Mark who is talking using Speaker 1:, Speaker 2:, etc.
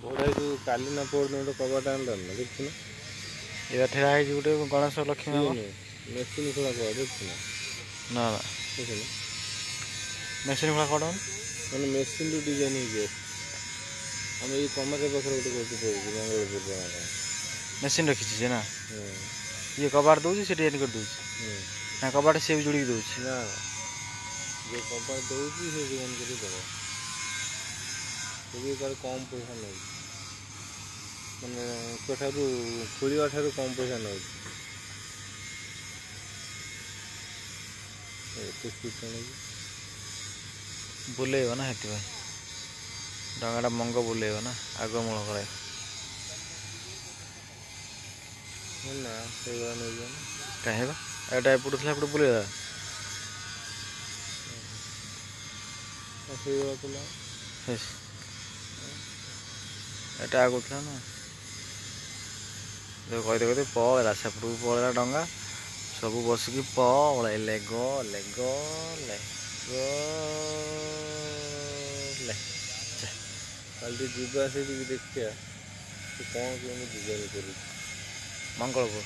Speaker 1: बड़ा जो काली ना पोड़ गोटे कबाट आना देखु ना
Speaker 2: ये ठेरा है गोटे गणेश लक्ष्मी
Speaker 1: मेसीन खोला कह देखु
Speaker 2: ना ना
Speaker 1: देखु
Speaker 2: मेसीन खोला कौन
Speaker 1: मैंने मेसीन रू डिजाइन हो आम ये कमार पाखे गोटे मंगलपुर
Speaker 2: मेसीन रखी ना ये कबाट दूसरी से डिजाइन कर दूसरी ना कबाट से भी जोड़ी दूसरी
Speaker 1: ना जो कबाट दूसरी से डिजाइन कर दब तार कम पैसा नौ मैंने तो खोलिया ठार कम पैसा नौ
Speaker 2: बुलेब ना हेतु डंगाटा मंग बुलेब ना आग मूल कर
Speaker 1: ना से
Speaker 2: कहीं एटा एपट था एपट बुलेगा एटा आगु था ना कहते कहते पड़ा सेपट पड़ा डंगा सब बसिकी पड़े गले गले गले
Speaker 1: कल जीवा से देखिए कौन कमी डिजाइन कर
Speaker 2: मंगलपुर